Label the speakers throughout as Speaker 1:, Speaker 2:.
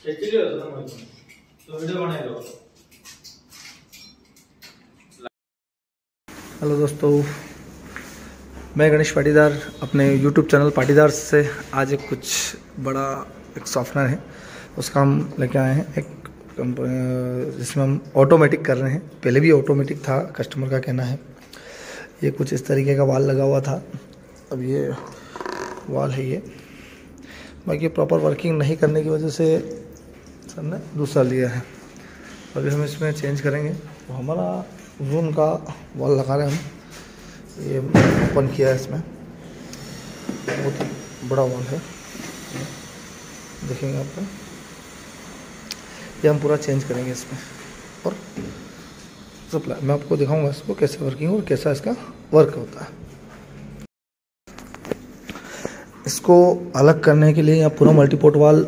Speaker 1: Hello दोस्तों, मैं गणेश पाटीदार अपने YouTube चैनल पाटीदार से आज एक कुछ बड़ा एक सॉफ्टवेयर है उसका हम लेके आए हैं। एक जिसमें हम ऑटोमेटिक कर रहे हैं। पहले भी ऑटोमेटिक था, कस्टमर का कहना है। ये कुछ इस तरीके का वाल लगा हुआ था, अब ये वाल है ये। बाकी प्रॉपर वर्किंग नहीं करने की वजह से सर ने दूसरा लिया है। अभी हम इसमें चेंज करेंगे। तो हमारा जून का वॉल लगा रहे हैं हम। ये ओपन किया है, इसमें बहुत ही बड़ा वॉल है, देखेंगे आपको। ये हम पूरा चेंज करेंगे इसमें और सप्लाई मैं आपको दिखाऊंगा इसको कैसे वर्किंग और कैसा इसका वर्क होता है। इसको अलग करने के लिए या पूरा मल्टीपोर्ट वाल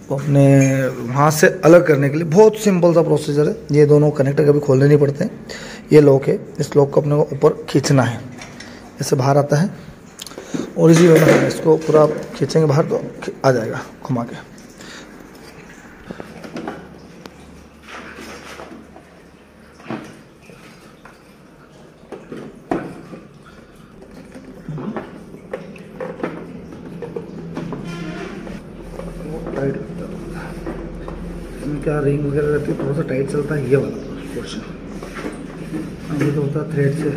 Speaker 1: को अपने वहाँ से अलग करने के लिए बहुत सिंपल सा प्रोसीजर है। ये दोनों कनेक्टर कभी खोलने नहीं पड़ते हैं। ये लॉक है, इस लॉक को अपने को ऊपर खींचना है, इससे बाहर आता है और इसी वजह इसको पूरा खींचेंगे बाहर तो आ जाएगा घुमा के। टाइट होता है, इसमें क्या रिंग वगैरह रहती है, थोड़ा सा टाइट चलता है ये वाला पोर्शन। ये तो होता है थ्रेड से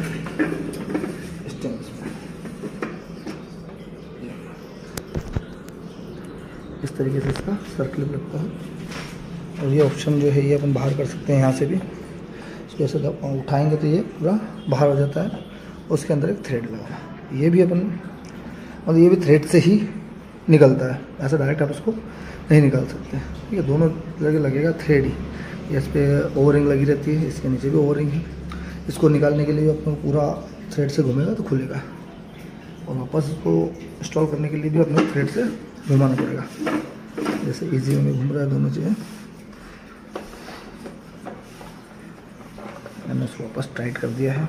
Speaker 1: इस तरीके से इसका सर्कल लगता है। और ये ऑप्शन जो है ये अपन बाहर कर सकते हैं यहाँ से भी। इसको ऐसे उठाएंगे तो ये पूरा बाहर हो जाता है। उसके अंदर एक थ्रेड लगा है, ये भी अपन और ये भी थ्रेड से ही निकलता है, ऐसा डायरेक्ट आप इसको नहीं निकाल सकते। ठीक है, दोनों जगह लगेगा थ्रेड ही। इस पर ओवरिंग लगी रहती है, इसके नीचे भी ओवरिंग है। इसको निकालने के लिए अपने पूरा थ्रेड से घूमेगा तो खुलेगा, और वापस इसको इंस्टॉल करने के लिए भी अपने थ्रेड से घुमाना पड़ेगा। जैसे इजी में घूम रहा है दोनों चीज़ें। मैंने इसको वापस टाइट कर दिया है।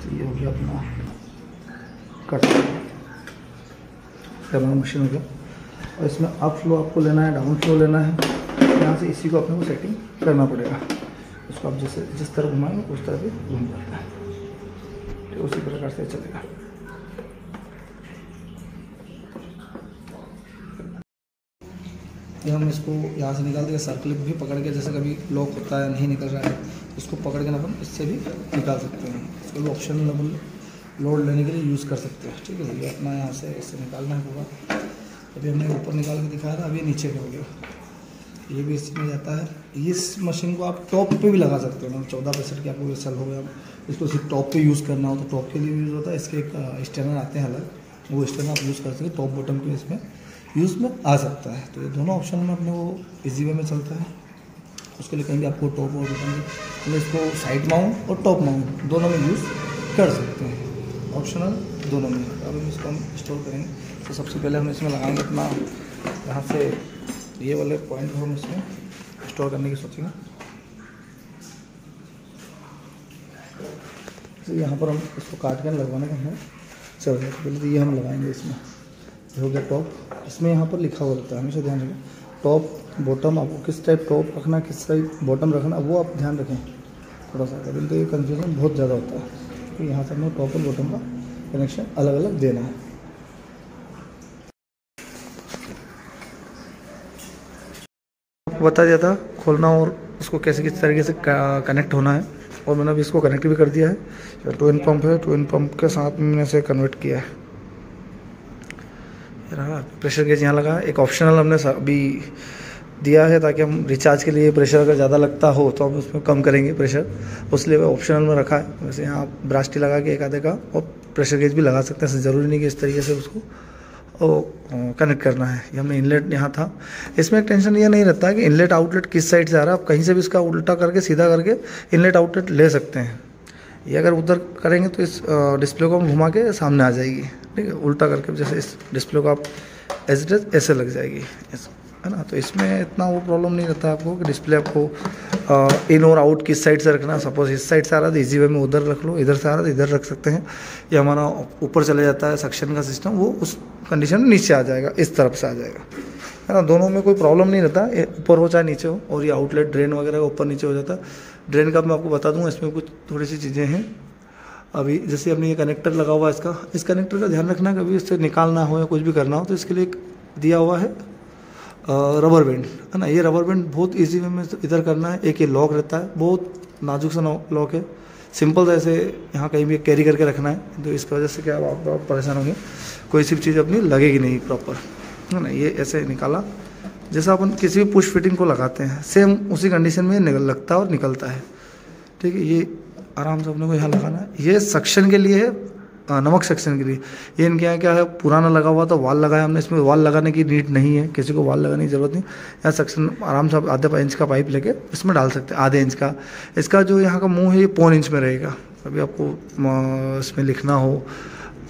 Speaker 1: ये हो गया अपना कट डेमो मशीन हो गया। और इसमें अप फ्लो आपको लेना है, डाउन फ्लो लेना है। यहाँ से इसी को अपने को सेटिंग करना पड़ेगा। इसको आप जैसे जिस तरह घुमाएंगे उस तरह से घूम जाता है, तो उसी प्रकार से चलेगा। ये हम इसको यहाँ से निकाल देंगे। सर्कल भी पकड़ के, जैसे कभी लॉक होता है नहीं निकल रहा है, इसको पकड़ के अपन इससे भी निकाल सकते हैं। इसको भी ऑप्शन अपन लोड लेने के लिए यूज़ कर सकते हैं। ठीक है, ये अपना यहाँ से इससे निकालना है पूरा। अभी हमने ऊपर निकाल के दिखाया था, अभी नीचे हो गया। ये भी इसमें जाता है। इस मशीन को आप टॉप पे भी लगा सकते हो। 14 की आपको सेल हो गया, इसको सिर्फ टॉप पे यूज़ करना हो तो टॉप के लिए यूज़ होता है। इसके एक स्टैंडर आते हैं अलग, वो स्टैंडर आप यूज़ कर सकते हैं। टॉप बॉटम के इसमें यूज़ में आ सकता है। तो ये दोनों ऑप्शन में अपने वो इजी वे में चलता है। उसके लिए कहीं भी आपको टॉप और बटन तो इसको साइड माउंट और टॉप माउंट दोनों में यूज़ कर सकते हैं, ऑप्शनल दोनों में। अब हम इसको हम इंस्टॉल करेंगे। तो सबसे पहले हम इसमें लगाएंगे अपना यहाँ से ये वाले पॉइंट को हम इसमें इंस्टॉल करने की सोचेंगे। तो यहाँ पर हम इसको काट कर लगवाने का हमें चल रहा है। पहले तो ये हम लगाएंगे इसमें। हो गया टॉप। इसमें यहाँ पर लिखा हुआ रहता है, हमेशा ध्यान रखें। टॉप बॉटम आपको किस टाइप टॉप रखना, किस टाइप बॉटम रखना, वो आप ध्यान रखें थोड़ा सा। अभी तो ये कन्फ्यूजन बहुत ज़्यादा होता है। तो यहाँ से हमें टॉप और बॉटम का कनेक्शन अलग अलग देना है। आपको बता दिया था खोलना और उसको कैसे किस तरीके से कनेक्ट होना है, और मैंने अभी इसको कनेक्ट भी कर दिया है। टू इन पंप है, टू इन पंप के साथ में मैंने इसे कन्वर्ट किया है। रहा प्रेशर गेज यहाँ लगा। एक ऑप्शनल हमने अभी दिया है ताकि हम रिचार्ज के लिए प्रेशर अगर ज़्यादा लगता हो तो हम उसमें कम करेंगे प्रेशर, उसलिए ऑप्शनल में रखा है। वैसे यहाँ ब्रास्टी लगा के एक आधे का और प्रेशर गेज भी लगा सकते हैं। ज़रूरी नहीं कि इस तरीके से उसको कनेक्ट करना है। ये हमने इनलेट यहाँ था। इसमें एक टेंशन ये नहीं रहता है कि इनलेट आउटलेट किस साइड से आ रहा है। आप कहीं से भी इसका उल्टा करके सीधा करके इनलेट आउटलेट ले सकते हैं। ये अगर उधर करेंगे तो इस डिस्प्ले को हम घुमा के सामने आ जाएगी, ठीक है। उल्टा करके जैसे इस डिस्प्ले को आप ऐसे लग जाएगी, है ना। तो इसमें इतना वो प्रॉब्लम नहीं रहता है आपको कि डिस्प्ले आपको इन और आउट किस साइड से रखना। सपोज इस साइड से आ रहा है तो ईजी वे में उधर रख लो, इधर से आ रहा है तो इधर रख सकते हैं। या हमारा ऊपर चले जाता है सक्शन का सिस्टम, वो उस कंडीशन में नीचे आ जाएगा, इस तरफ से आ जाएगा, है ना। दोनों में कोई प्रॉब्लम नहीं रहता, ऊपर हो चाहे नीचे हो। और ये आउटलेट ड्रेन वगैरह ऊपर नीचे हो जाता है। ड्रेन का मैं आपको बता दूंगा, इसमें कुछ थोड़ी सी चीज़ें हैं। अभी जैसे अपने ये कनेक्टर लगा हुआ है इसका, इस कनेक्टर का ध्यान रखना, कभी इससे निकालना हो या कुछ भी करना हो तो इसके लिए एक दिया हुआ है रबर बैंड, है ना। ये रबर बैंड बहुत इजी वे में इधर करना है। एक ये लॉक रहता है, बहुत नाजुक सा लॉक है, सिंपल सा ऐसे यहाँ कहीं भी कैरी करके रखना है। तो इसकी वजह से क्या आप परेशान होंगे, कोई सी चीज़ अपनी लगेगी नहीं प्रॉपर, है ना। ये ऐसे निकाला, जैसा अपन किसी भी पुश फिटिंग को लगाते हैं सेम उसी कंडीशन में लगता है और निकलता है, ठीक है। ये आराम से अपने को यहाँ लगाना है। ये सक्शन के लिए है, नमक सक्शन के लिए। ये इनके यहाँ क्या है, पुराना लगा हुआ तो वाल लगाया हमने, इसमें वाल लगाने की नीड नहीं है, किसी को वाल लगाने की ज़रूरत नहीं। यहाँ सक्शन आराम से आधे इंच का पाइप लेके इसमें डाल सकते हैं, आधे इंच का। इसका जो यहाँ का मुंह है ये 1.25 इंच में रहेगा। कभी आपको इसमें लिखना हो,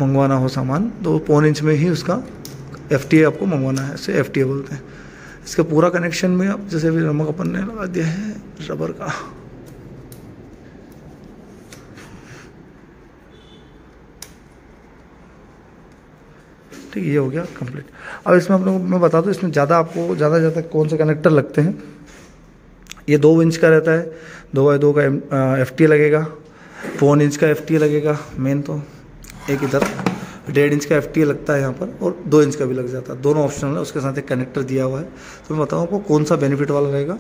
Speaker 1: मंगवाना हो सामान, तो 1.25 इंच में ही उसका FTA आपको मंगवाना है, इसे FTA बोलते हैं। इसका पूरा कनेक्शन में अब जैसे भी नमक अपन ने लगा दिया है रबर का, ठीक है। ये हो गया कंप्लीट। अब इसमें अपने को मैं बता दूं, इसमें आपको ज़्यादा कौन से कनेक्टर लगते हैं। ये 2 इंच का रहता है, 2x2 का FTA लगेगा, 1 इंच का FTA लगेगा मेन, तो एक इधर 1.5 इंच का FTA लगता है यहाँ पर, और 2 इंच का भी लग जाता है, दोनों ऑप्शनल है। उसके साथ एक कनेक्टर दिया हुआ है। तो मैं बताऊँ आपको कौन सा बेनिफिट वाला रहेगा।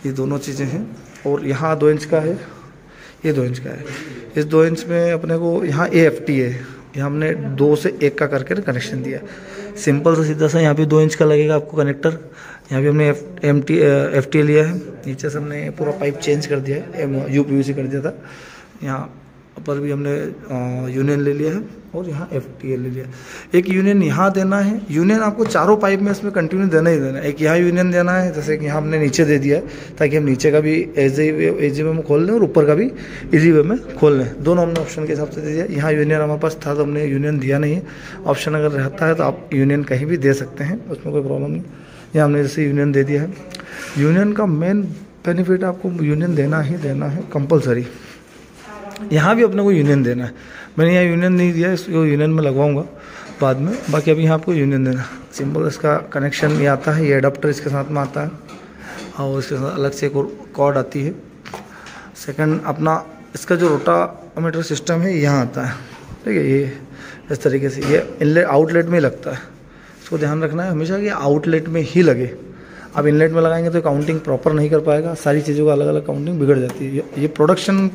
Speaker 1: ये दोनों चीज़ें हैं। और यहाँ 2 इंच का है, ये 2 इंच का है। इस 2 इंच में अपने को यहाँ FTA है, यहाँ हमने 2 से 1 का करके कनेक्शन दिया। सिंपल सा सीधा सा, यहाँ भी 2 इंच का लगेगा आपको कनेक्टर। यहाँ भी हमने FTA लिया है। नीचे से हमने पूरा पाइप चेंज कर दिया है, UPVC कर दिया था। यहाँ पर भी हमने यूनियन ले लिया है, और यहाँ FTA ले लिया। एक यूनियन यहाँ देना है। यूनियन आपको चारों पाइप में इसमें कंटिन्यू देना ही देना है। एक यहाँ यूनियन देना है, जैसे कि यहाँ हमने नीचे दे दिया है, ताकि हम नीचे का भी इजी वे में खोल लें और ऊपर का भी इजी वे में खोल लें। दोनों हमने ऑप्शन के हिसाब से दे दिया। यहाँ यूनियन हमारे पास था तो हमने यूनियन दिया नहीं है। ऑप्शन अगर रहता है तो आप यूनियन कहीं भी दे सकते हैं, उसमें कोई प्रॉब्लम नहीं। यहाँ हमने जैसे यूनियन दे दिया है। यूनियन का मेन बेनिफिट, आपको यूनियन देना ही देना है कंपलसरी। यहाँ भी अपने को यूनियन देना है। मैंने यहाँ यूनियन नहीं दिया, इसको यूनियन में लगवाऊंगा बाद में। बाकी अभी यहाँ आपको यूनियन देना। सिंपल इसका कनेक्शन ये आता है, ये एडाप्टर इसके साथ में आता है, और इसके साथ अलग से एक और कॉर्ड आती है। सेकंड अपना इसका जो रोटामीटर सिस्टम है यहाँ आता है, ठीक है। ये इस तरीके से ये इनलेट आउटलेट में लगता है। इसको ध्यान रखना है हमेशा कि आउटलेट में ही लगे। अब इनलेट में लगाएंगे तो काउंटिंग प्रॉपर नहीं कर पाएगा, सारी चीज़ों का अलग अलग काउंटिंग बिगड़ जाती है। ये प्रोडक्शन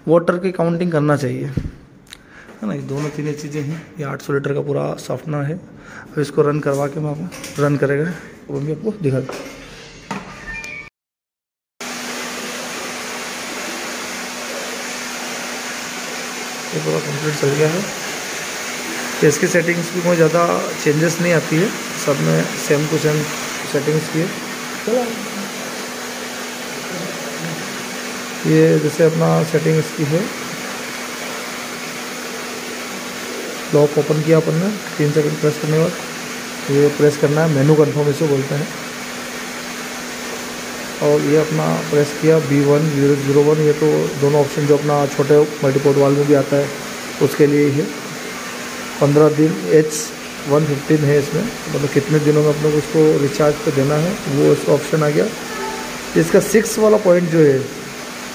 Speaker 1: वाटर की काउंटिंग करना चाहिए, है ना। ये दोनों तीनों चीज़ें हैं। ये 800 लीटर का पूरा सॉफ्टनर है। अब इसको रन करवा के मैं आपको रन करेगा वो भी आपको दिखा दूँ। ये पूरा कंप्लीट चल गया है। तो इसकी सेटिंग्स भी कोई ज़्यादा चेंजेस नहीं आती है, सब में सेम टू सेम सेटिंग्स की है। चलो ये जैसे अपना सेटिंग इसकी है, लॉक ओपन किया अपन ने 3 सेकंड प्रेस करने के बाद ये प्रेस करना है, मेनू कन्फर्म इसे बोलते हैं। और ये अपना प्रेस किया B1 001, ये तो दोनों ऑप्शन जो अपना छोटे मल्टीपोर्ट वाल में भी आता है उसके लिए ही है। 15 दिन H115 है इसमें, मतलब कितने दिनों में अपने को उसको रिचार्ज पे देना है वो इसका ऑप्शन आ गया। इसका 6 वाला पॉइंट जो है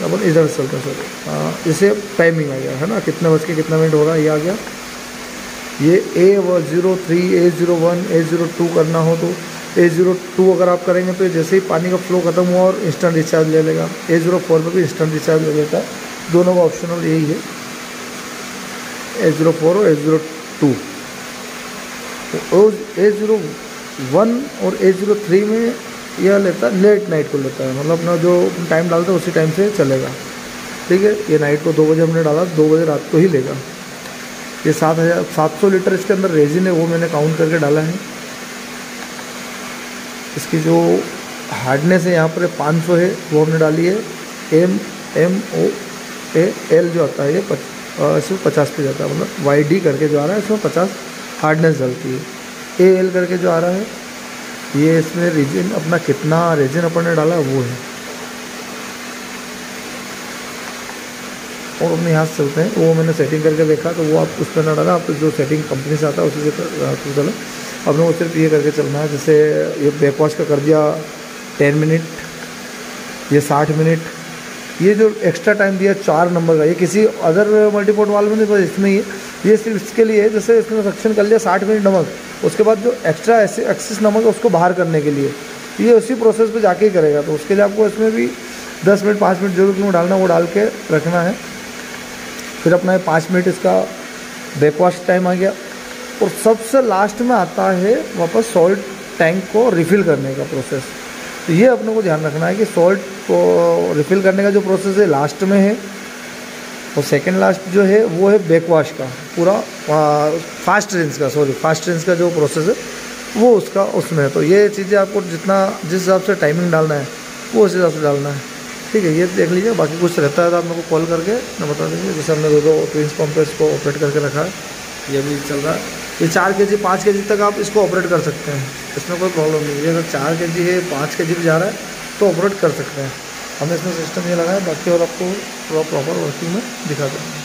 Speaker 1: अपन इधर चलते हैं सर, इसे टाइमिंग आ गया है ना, कितने बज के कितना मिनट हो रहा है ये आ गया। ये A03, A01, A02 करना हो तो A02 अगर आप करेंगे तो जैसे ही पानी का फ्लो खत्म हुआ और इंस्टेंट रिचार्ज ले लेगा। A04 में भी इंस्टेंट रिचार्ज ले लेता है, दोनों का ऑप्शनल यही है, A04 और A02। और A01 और A03 में यह लेता है लेट नाइट को लेता है, मतलब अपना जो टाइम डालता है उसी टाइम से चलेगा, ठीक है। ये नाइट को 2 बजे हमने डाला, 2 बजे रात को ही लेगा। ये 700 लीटर इसके अंदर रेजिन है, वो मैंने काउंट करके डाला है। इसकी जो हार्डनेस है यहाँ पर 500 है, वो हमने डाली है MMO एल जो आता है ये इसमें 50 पे जाता है, मतलब वाई डी करके जो आ रहा है इसमें 50 हार्डनेस डलती है। ए एल करके जो आ रहा है ये इसमें रीजन अपना कितना रीजन अपन ने डाला वो है। और अपने यहाँ से चलते हैं, वो मैंने सेटिंग करके देखा तो वो आप उस पर ना डाला, आप जो सेटिंग कंपनी से आता है उसी से चलो। अपने को सिर्फ ये करके चलना है, जैसे ये बैकवॉश का कर दिया 10 मिनट, ये 60 मिनट, ये जो एक्स्ट्रा टाइम दिया 4 नंबर का, ये किसी अदर मल्टीपोर्ट वाल में नहीं, बस इसमें ही ये सिर्फ इसके लिए है। जैसे इसने सक्शन कर लिया 60 मिनट नमक, उसके बाद जो एक्स्ट्रा एक्सेस नमक है उसको बाहर करने के लिए ये उसी प्रोसेस पे जाके ही करेगा। तो उसके लिए आपको इसमें भी 10 मिनट 5 मिनट जरूर क्यों डालना, वो डाल के रखना है। फिर अपना 5 मिनट इसका बैकवॉश टाइम आ गया। और सबसे लास्ट में आता है वापस सॉल्ट टैंक को रिफ़िल करने का प्रोसेस। तो ये अपने को ध्यान रखना है कि सॉल्ट को रिफ़िल करने का जो प्रोसेस है लास्ट में है, और सेकेंड लास्ट जो है वो है बैकवॉश का पूरा फास्ट रिंस का जो प्रोसेस है वो उसका उसमें है। तो ये चीज़ें आपको जितना जिस हिसाब से टाइमिंग डालना है वो उस हिसाब से डालना है, ठीक है। ये देख लीजिए, बाकी कुछ रहता है तो आप मेरे को कॉल करके मैं बता देंगे। जैसे हमने 2 ट्विंस पंप पे इसको ऑपरेट करके रखा है, ये भी चल रहा है। ये 4 kg 5 kg तक आप इसको ऑपरेट कर सकते हैं, इसमें कोई प्रॉब्लम नहीं है। अगर 4 kg है 5 kg भी जा रहा है तो ऑपरेट कर सकते हैं। हमने इसमें सिस्टम ये लगाया, बाकी और आपको पूरा प्रॉपर वर्किंग में दिखा देंगे।